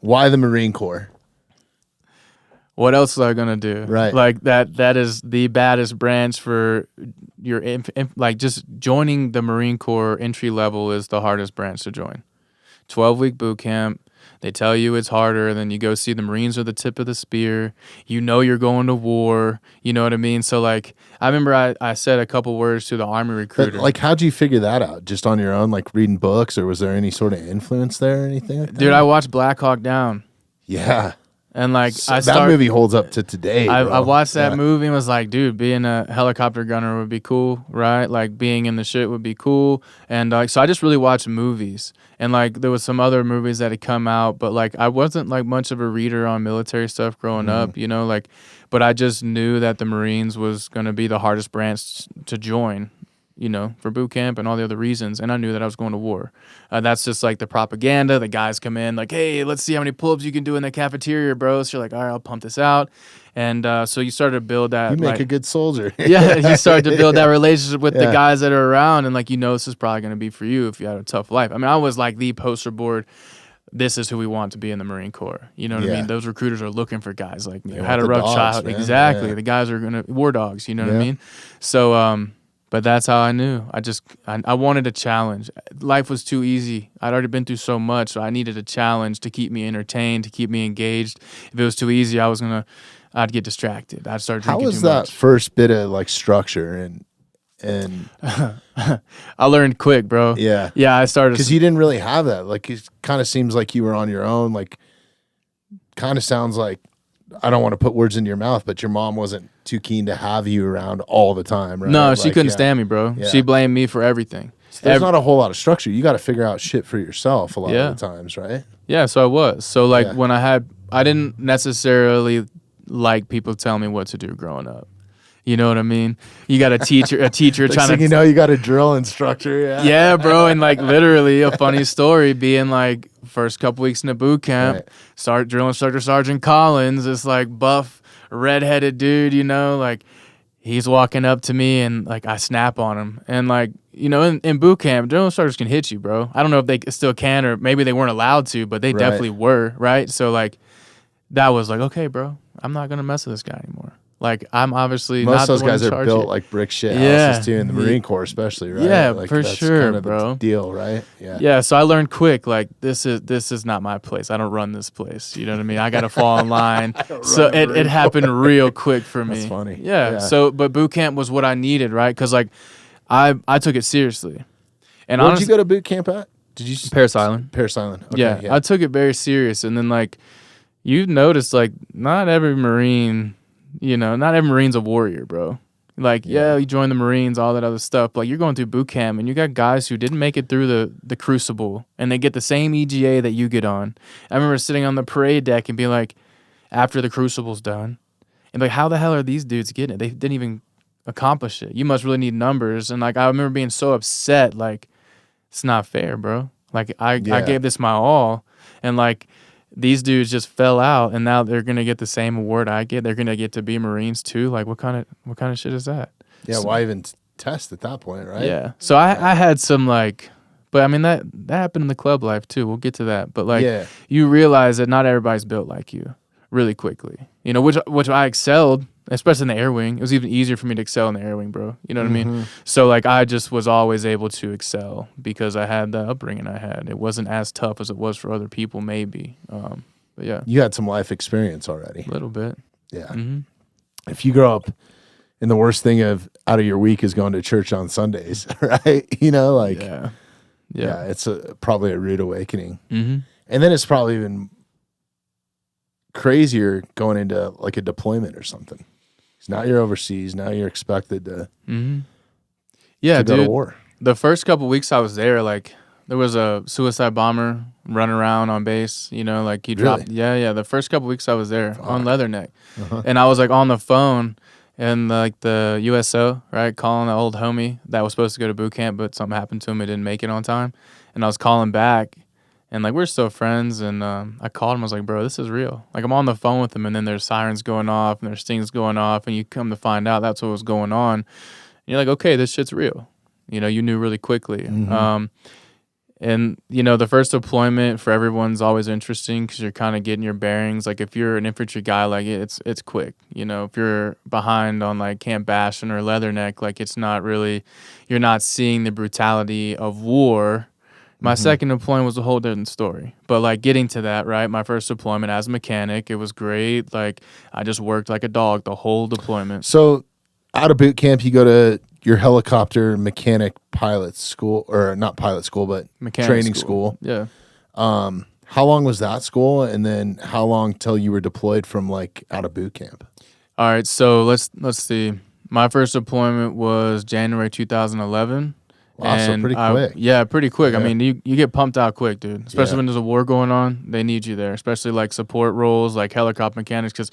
Why the Marine Corps? What else was I gonna do? Right. Like that is the baddest branch for your like just joining the Marine Corps entry level is the hardest branch to join. 12-week boot camp. They tell you it's harder, and then you go see the Marines are the tip of the spear. You know you're going to war. You know what I mean? So, like, I remember I said a couple words to the Army recruiter. But, like, how'd you figure that out? Just on your own, like reading books, or was there any sort of influence there or anything like that? Dude, I watched Black Hawk Down. Yeah. And, like, So that movie holds up to today, bro. I watched that movie and was like, dude, being a helicopter gunner would be cool, right? Like, being in the shit would be cool. And, like, so I just really watched movies. And, like, there was some other movies that had come out, but, like, I wasn't, like, much of a reader on military stuff growing up, you know? Like, but I just knew that the Marines was going to be the hardest branch to join, you know, for boot camp and all the other reasons. And I knew that I was going to war. That's just like the propaganda. The guys come in like, hey, let's see how many pull-ups you can do in the cafeteria, bro. So you're like, all right, I'll pump this out. And so you started to build that. You make a good soldier. Yeah, you started to build that relationship with the guys that are around. And like, you know, this is probably going to be for you if you had a tough life. I mean, I was like the poster board. This is who we want to be in the Marine Corps. You know what I mean? Those recruiters are looking for guys like me. I had a rough child. Man. Exactly. Yeah. The guys are going to, war dogs, you know what I mean? So, but that's how I knew. I wanted a challenge. Life was too easy. I'd already been through so much, so I needed a challenge to keep me entertained, to keep me engaged. If it was too easy, I'd get distracted. I'd start drinking too much. How was that first bit of like structure and I learned quick, bro. Yeah. Yeah, I started because you didn't really have that. Like it kind of seems like you were on your own. Like kind of sounds like I don't want to put words in your mouth, but your mom wasn't too keen to have you around all the time, right? No, she couldn't stand me, bro. Yeah. She blamed me for everything. So there's not a whole lot of structure. You got to figure out shit for yourself a lot of the times, right? Yeah, so I was. So like when I didn't necessarily like people telling me what to do growing up. You know what I mean? You got a teacher trying to... You know, you got a drill instructor. Yeah, bro. And like literally a funny story being like first couple weeks in the boot camp, drill instructor Sergeant Collins, this like buff, redheaded dude, you know, like he's walking up to me and like I snap on him. And like, you know, in boot camp, drill instructors can hit you, bro. I don't know if they still can or maybe they weren't allowed to, but they definitely were, right? So like that was like, okay, bro, I'm not going to mess with this guy anymore. Like, I'm obviously most not of those the one guys are built like brick shit houses too, in the Marine Corps especially, right? Yeah, like, for that's sure, kind of bro. The deal, right? Yeah. Yeah. So I learned quick, like this is not my place. I don't run this place. You know what I mean? I got to fall in line. So it happened real quick for me. That's funny. Yeah. So, but boot camp was what I needed, right? Because like I took it seriously. And where'd you go to boot camp at? Did you Paris Island? Paris Island. Okay, yeah. I took it very serious, and then like you notice, like not every Marine. You know, not every Marine's a warrior, bro. Like, you join the Marines, all that other stuff. But like, you're going through boot camp, and you got guys who didn't make it through the crucible, and they get the same EGA that you get on. I remember sitting on the parade deck and be like, after the crucible's done, and like, how the hell are these dudes getting it? They didn't even accomplish it. You must really need numbers. And like, I remember being so upset, like, it's not fair, bro. Like, I gave this my all, and like, these dudes just fell out, and now they're gonna get the same award I get. They're gonna get to be Marines too. Like, what kind of shit is that? Yeah, so, why even test at that point, right? Yeah. So I had some like, but I mean that happened in the club life too. We'll get to that. But like, you realize that not everybody's built like you really quickly. You know, which I excelled, especially in the air wing. It was even easier for me to excel in the air wing, bro. You know what I mean? So like, I just was always able to excel because I had the upbringing I had. It wasn't as tough as it was for other people, maybe. But yeah, you had some life experience already. A little bit. Yeah. If you grow up and the worst thing out of your week is going to church on Sundays, right? You know, like yeah, it's probably a rude awakening. And then it's probably even crazier going into like a deployment or something. Now you're overseas. Now you're expected to go to war. The first couple weeks I was there, like there was a suicide bomber running around on base. You know, like he dropped. Yeah. The first couple weeks I was there on Leatherneck, and I was like on the phone and like the USO, right, calling the old homie that was supposed to go to boot camp, but something happened to him. He didn't make it on time, and I was calling back. And, like, we're still friends, and I called him. I was like, bro, this is real. Like, I'm on the phone with him, and then there's sirens going off, and there's things going off, and you come to find out that's what was going on. And you're like, okay, this shit's real. You know, you knew really quickly. And, the first deployment for everyone's always interesting because you're kind of getting your bearings. Like, if you're an infantry guy, like, it's quick. If you're behind on, like, Camp Bastion or Leatherneck, like, it's not really, you're not seeing the brutality of war. My second deployment was a whole different story. But, like, getting to that, right, my first deployment as a mechanic, it was great. Like, I just worked like a dog the whole deployment. So, out of boot camp, you go to your helicopter mechanic pilot school, or not pilot school, but mechanic training school. Yeah. How long was that school, and then how long till you were deployed from like out of boot camp? All right, so let's see. My first deployment was January 2011. Wow, so pretty quick. Yeah, pretty quick. Yeah. I mean, you get pumped out quick, dude. Especially when there's a war going on, they need you there. Especially like support roles, like helicopter mechanics, because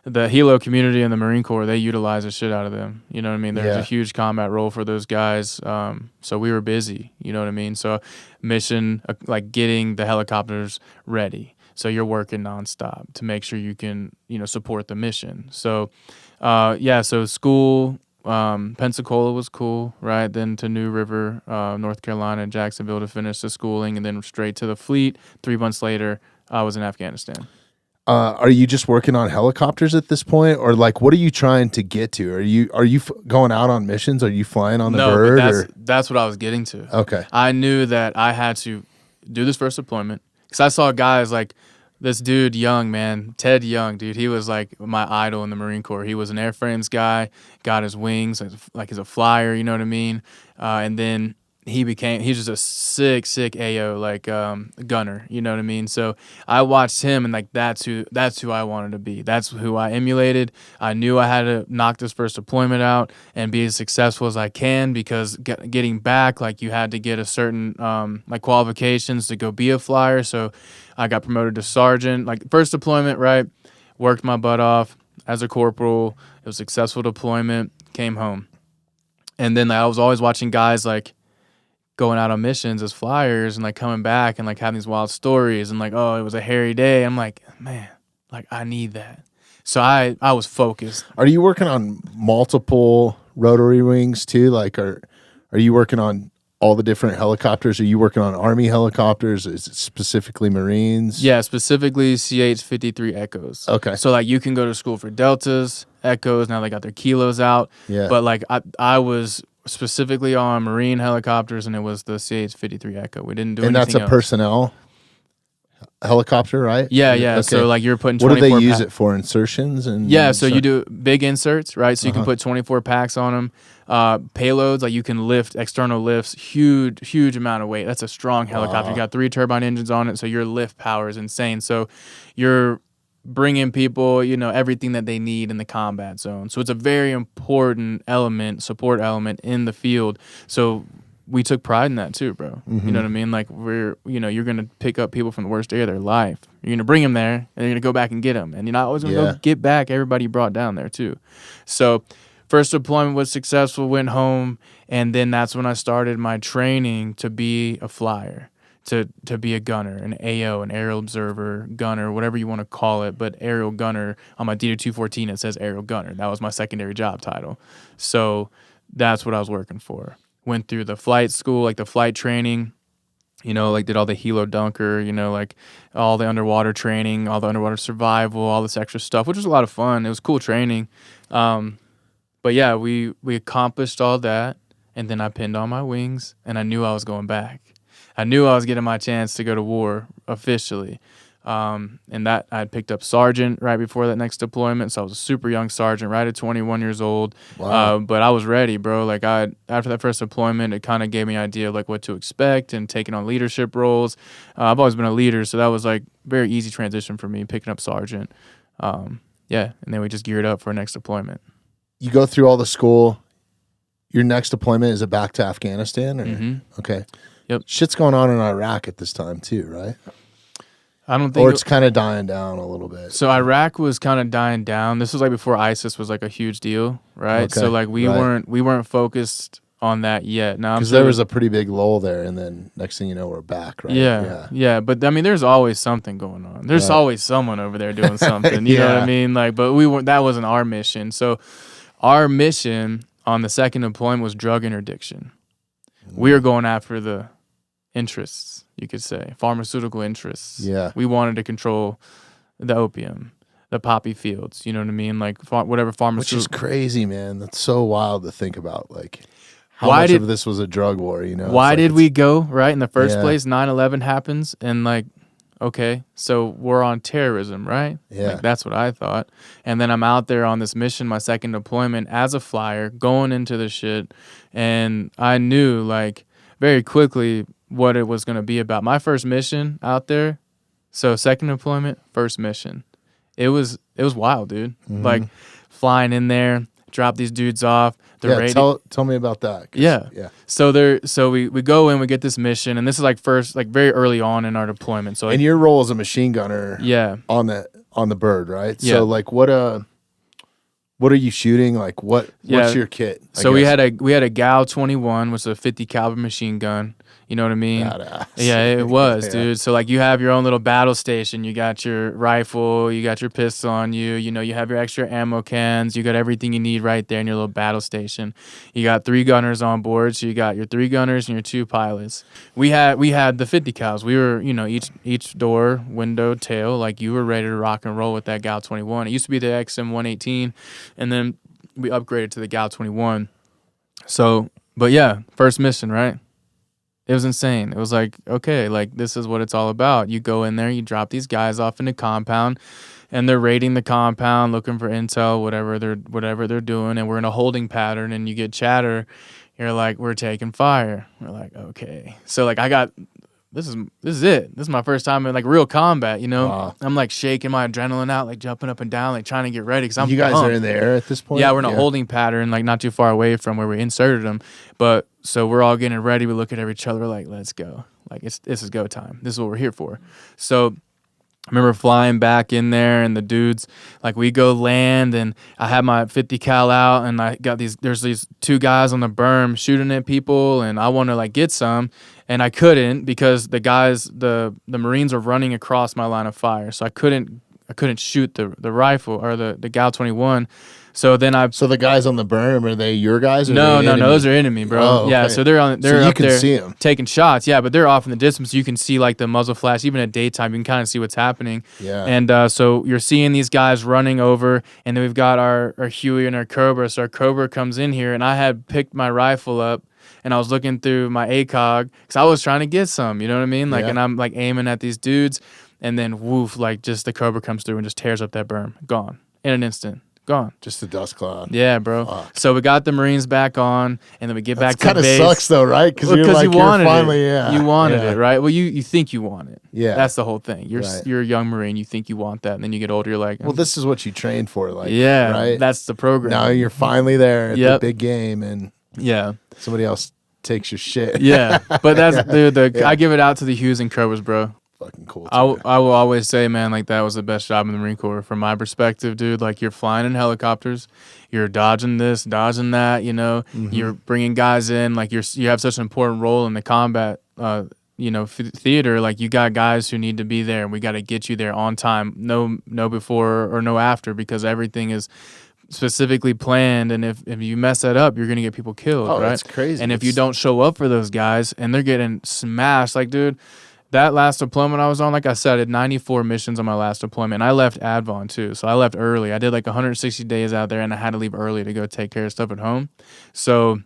the helo community and the Marine Corps, they utilize the shit out of them. You know what I mean? There's a huge combat role for those guys. So we were busy. You know what I mean? So mission, like getting the helicopters ready. So you're working nonstop to make sure you can, support the mission. So, so school, Pensacola was cool, right? Then to New River, North Carolina, Jacksonville to finish the schooling, and then straight to the fleet. 3 months later, I was in Afghanistan. Are you just working on helicopters at this point, or like what are you trying to get to? Are you going out on missions? Are you flying on the bird? No, that's what I was getting to. Okay, I knew that I had to do this first deployment because I saw guys like this dude Young, man, Ted Young, dude. He was like my idol in the Marine Corps. He was an airframes guy, got his wings, like he's a flyer. You know what I mean? And then he's just a sick AO, like gunner, you know what I mean? So I watched him, and like that's who I wanted to be. That's who I emulated. I knew I had to knock this first deployment out and be as successful as I can, because getting back, like you had to get a certain like qualifications to go be a flyer. So I got promoted to sergeant. Like first deployment, right? Worked my butt off as a corporal. It was a successful deployment. Came home, and then I was always watching guys like going out on missions as flyers and like coming back and like having these wild stories and like, oh, it was a hairy day. I'm like, man, like I need that. So I was focused. Are you working on multiple rotary wings too? Like, are you working on all the different helicopters? Are you working on Army helicopters? Is it specifically Marines? Yeah, specifically CH-53 Echoes. Okay. So like you can go to school for Deltas, Echoes. Now they got their kilos out. Yeah. But like I was specifically on Marine helicopters, and it was the CH-53 Echo. We didn't do anything else. And that's a personnel helicopter, right? Yeah. Okay. So like you're putting 24 What do they use it for? Insertions? And so you do big inserts, right? So you can put 24 packs on them. Payloads, like you can lift external lifts, huge amount of weight. That's a strong helicopter. You got 3 turbine engines on it, so your lift power is insane. So you're bringing people, everything that they need in the combat zone. So it's a very important support element in the field. So we took pride in that too, bro. You know what I mean? Like you're going to pick up people from the worst day of their life. You're going to bring them there, and you're going to go back and get them. And you're not always going to go get back everybody you brought down there too. So first deployment was successful, went home, and then that's when I started my training to be a flyer. To be a gunner, an AO, an aerial observer, gunner, whatever you want to call it, but aerial gunner. On my D214, it says aerial gunner. That was my secondary job title. So that's what I was working for. Went through the flight school, like the flight training, like did all the helo dunker, like all the underwater training, all the underwater survival, all this extra stuff, which was a lot of fun. It was cool training. But yeah, we accomplished all that, and then I pinned on my wings, and I knew I was going back. I knew I was getting my chance to go to war officially. And that I had picked up sergeant right before that next deployment. So I was a super young sergeant, right at 21 years old. Wow. But I was ready, bro. Like after that first deployment, it kind of gave me an idea of like what to expect and taking on leadership roles. I've always been a leader, so that was like very easy transition for me, picking up sergeant. And then we just geared up for our next deployment. You go through all the school. Your next deployment, is it back to Afghanistan? Or? Okay. Yep. Shit's going on in Iraq at this time too, right? I don't think, or it's kind of dying down a little bit. So Iraq was kind of dying down. This was like before ISIS was like a huge deal, right? Okay. So like we weren't focused on that yet. Now because there was a pretty big lull there, and then next thing you know, we're back, right? Yeah. But I mean, there's always something going on. There's always someone over there doing something. You know what I mean? Like, but that wasn't our mission. So our mission on the second deployment was drug interdiction. We were going after the interests, you could say, pharmaceutical interests. Yeah. We wanted to control the opium, the poppy fields, you know what I mean? Like whatever pharmaceutical. Which is crazy, man. That's so wild to think about. Like, how much of this was a drug war, you know? Why did we go, right? In the first place, 9/11 happens, and like, okay, so we're on terrorism, right? Yeah. Like, that's what I thought. And then I'm out there on this mission, my second deployment as a flyer, going into the shit, and I knew, like, very quickly what it was going to be about. My first mission out there, so second deployment, first mission. It was wild, dude. Mm-hmm. Like, flying in there, drop these dudes off. Tell me about that. Yeah. So we go in, we get this mission, and this is like very early on in our deployment. So and your role as a machine gunner, on the bird, right? Yeah. So like, what are you shooting? Like, what's your kit? So we had a Gal 21, which is a 50 caliber machine gun. You know what I mean? Badass. Yeah, it was, dude. So like, you have your own little battle station. You got your rifle, you got your pistol on you. You know, you have your extra ammo cans. You got everything you need right there in your little battle station. You got 3 gunners on board, so you got your 3 gunners and your 2 pilots. We had the 50 cals. We were, you know, each door, window, tail. Like, you were ready to rock and roll with that Gal 21. It used to be the XM 118, and then we upgraded to the Gal 21. So, but yeah, first mission, right? It was insane. It was like, okay, like, this is what it's all about. You go in there, you drop these guys off in the compound, and they're raiding the compound, looking for intel, whatever they're doing, and we're in a holding pattern, and you get chatter. You're like, we're taking fire. We're like, okay. So like, this is it. This is my first time in like real combat, you know? Wow. I'm like shaking my adrenaline out, like jumping up and down, like trying to get ready. You guys are in the air at this point? Yeah, we're in a holding pattern, like not too far away from where we inserted them. But so we're all getting ready. We look at each other like, let's go. Like, this is go time. This is what we're here for. So I remember flying back in there, and the dudes, like, we go land, and I had my 50 cal out, and I got there's these 2 guys on the berm shooting at people, and I want to like get some, and I couldn't because the Marines were running across my line of fire, so I couldn't shoot the rifle or the Gal 21. So then So the guys on the berm, are they your guys? Or no, those are enemy, bro. Oh, okay. Yeah, so they're up there see them. taking shots. Yeah, but they're off in the distance. You can see like the muzzle flash. Even at daytime, you can kind of see what's happening. Yeah. And so you're seeing these guys running over, and then we've got our Huey and our Cobra. So our Cobra comes in here, and I had picked my rifle up, and I was looking through my ACOG because I was trying to get some. You know what I mean? Like, and I'm like aiming at these dudes, and then woof, like just the Cobra comes through and just tears up that berm. Gone in an instant. Gone. Just a dust cloud. Yeah, bro. Fuck. So we got the Marines back on, and then we get back to kind of base. sucks though, right? Because you finally, you wanted it, right? Well, you think you want it. Yeah. That's the whole thing. You're a young Marine. You think you want that, and then you get older. You're like, well, this is what you trained for, like, yeah, right? That's the program. Now you're finally there at the big game, and somebody else takes your shit. Yeah, but that's dude. I give it out to the Hughes and Cobras, bro. Fucking cool. I will always say, man, like, that was the best job in the Marine Corps from my perspective, dude. Like, you're flying in helicopters, you're dodging this, dodging that, you know, you're bringing guys in, like, you have such an important role in the combat, theater. Like, you got guys who need to be there, and we got to get you there on time, no before or no after, because everything is specifically planned, and if you mess that up, you're gonna get people killed. Oh, right? That's crazy. And if you don't show up for those guys, and they're getting smashed, like, dude. That last deployment I was on, like I said, I did 94 missions on my last deployment. And I left Advon too, so I left early. I did like 160 days out there, and I had to leave early to go take care of stuff at home. So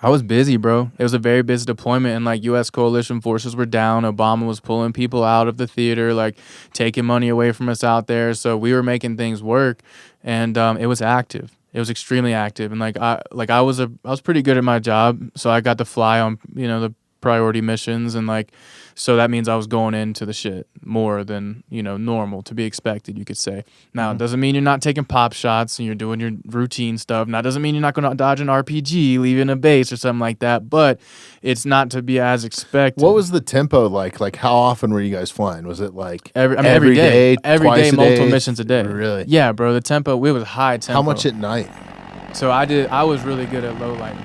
I was busy, bro. It was a very busy deployment, and like U.S. coalition forces were down. Obama was pulling people out of the theater, like taking money away from us out there. So we were making things work, and it was active. It was extremely active, and I was pretty good at my job, so I got to fly on the priority missions, and like, so that means I was going into the shit more than normal, to be expected, you could say. Now it doesn't mean you're not taking pop shots and you're doing your routine stuff. Now it doesn't mean you're not going to dodge an RPG leaving a base or something like that, but it's not to be as expected. What was the tempo like? Like, how often were you guys flying? Was it like every day, multiple missions a day? Really? Yeah, bro. The tempo, it was high tempo. How much at night? So I was really good at low light.